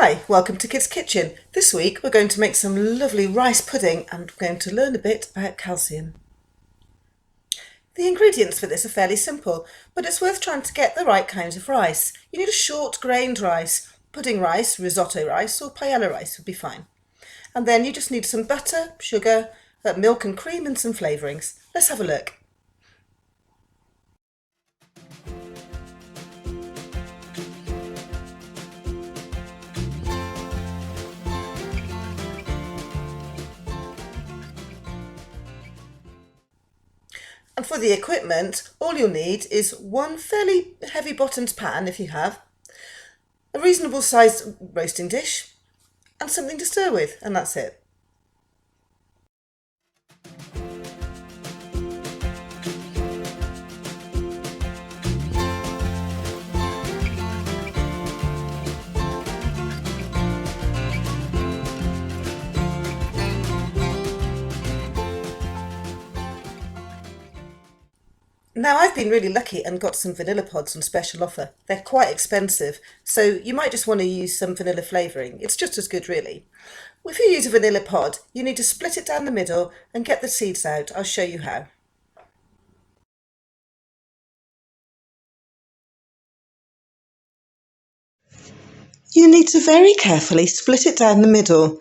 Hi, welcome to Kids Kitchen. This week we're going to make some lovely rice pudding and we're going to learn a bit about calcium. The ingredients for this are fairly simple, but it's worth trying to get the right kind of rice. You need a short grained rice. Pudding rice, risotto rice or paella rice would be fine. And then you just need some butter, sugar, milk and cream and some flavourings. Let's have a look. And for the equipment, all you'll need is one fairly heavy bottomed pan, if you have, a reasonable sized roasting dish, and something to stir with, and that's it. Now I've been really lucky and got some vanilla pods on special offer. They're quite expensive, so you might just want to use some vanilla flavouring. It's just as good really. If you use a vanilla pod, you need to split it down the middle and get the seeds out. I'll show you how. You need to very carefully split it down the middle.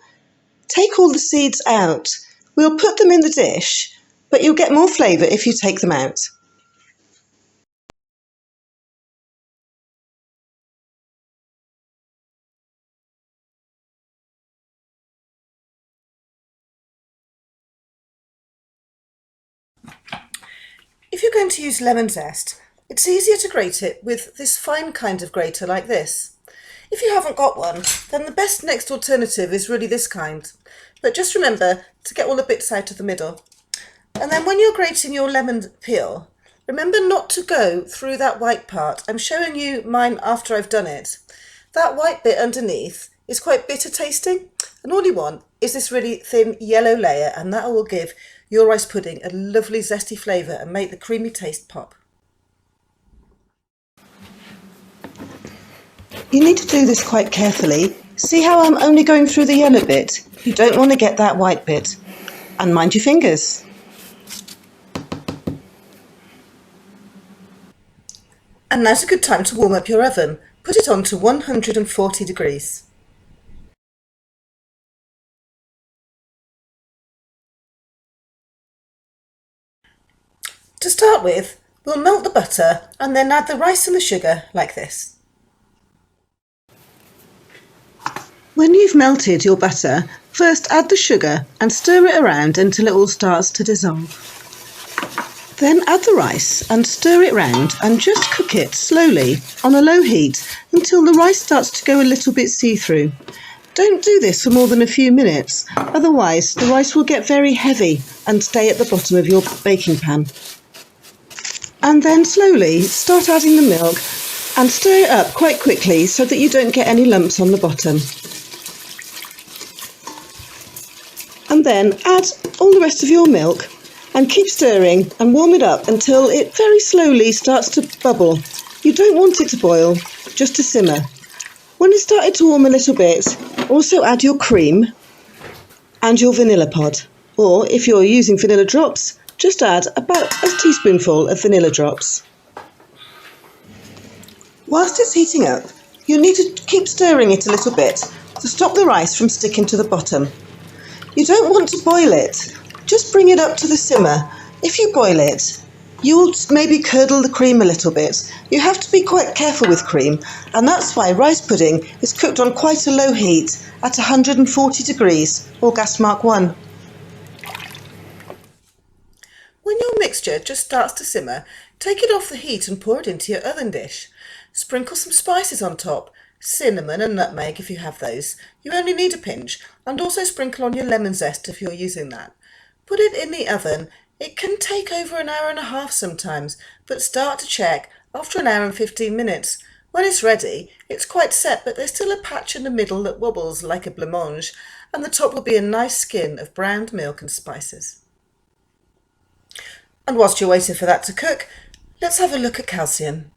Take all the seeds out. We'll put them in the dish, but you'll get more flavour if you take them out. If you're going to use lemon zest, it's easier to grate it with this fine kind of grater like this. If you haven't got one, then the best next alternative is really this kind. But just remember to get all the bits out of the middle. And then when you're grating your lemon peel, remember not to go through that white part. I'm showing you mine after I've done it. That white bit underneath is quite bitter tasting, and all you want is this really thin yellow layer, and that will give your rice pudding a lovely zesty flavour and make the creamy taste pop. You need to do this quite carefully. See how I'm only going through the yellow bit? You don't want to get that white bit. And mind your fingers. And now's a good time to warm up your oven. Put it on to 140 degrees. To start with, we'll melt the butter and then add the rice and the sugar like this. When you've melted your butter, first add the sugar and stir it around until it all starts to dissolve. Then add the rice and stir it round and just cook it slowly on a low heat until the rice starts to go a little bit see-through. Don't do this for more than a few minutes, otherwise the rice will get very heavy and stay at the bottom of your baking pan. And then slowly start adding the milk and stir it up quite quickly so that you don't get any lumps on the bottom. And then add all the rest of your milk and keep stirring and warm it up until it very slowly starts to bubble. You don't want it to boil, just to simmer. When it started to warm a little bit, also add your cream and your vanilla pod. Or if you're using vanilla drops, just add about a teaspoonful of vanilla drops. Whilst it's heating up, you need to keep stirring it a little bit to stop the rice from sticking to the bottom. You don't want to boil it, just bring it up to the simmer. If you boil it, you'll maybe curdle the cream a little bit. You have to be quite careful with cream, and that's why rice pudding is cooked on quite a low heat at 140 degrees or gas mark 1. When your mixture just starts to simmer, take it off the heat and pour it into your oven dish. Sprinkle some spices on top, cinnamon and nutmeg if you have those. You only need a pinch, and also sprinkle on your lemon zest if you're using that. Put it in the oven. It can take over an hour and a half sometimes, but start to check after an hour and 15 minutes. When it's ready, it's quite set, but there's still a patch in the middle that wobbles like a blancmange, and the top will be a nice skin of browned milk and spices. And whilst you're waiting for that to cook, let's have a look at calcium.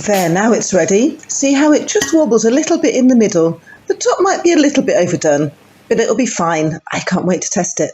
There, now it's ready. See how it just wobbles a little bit in the middle? The top might be a little bit overdone, but it'll be fine. I can't wait to test it.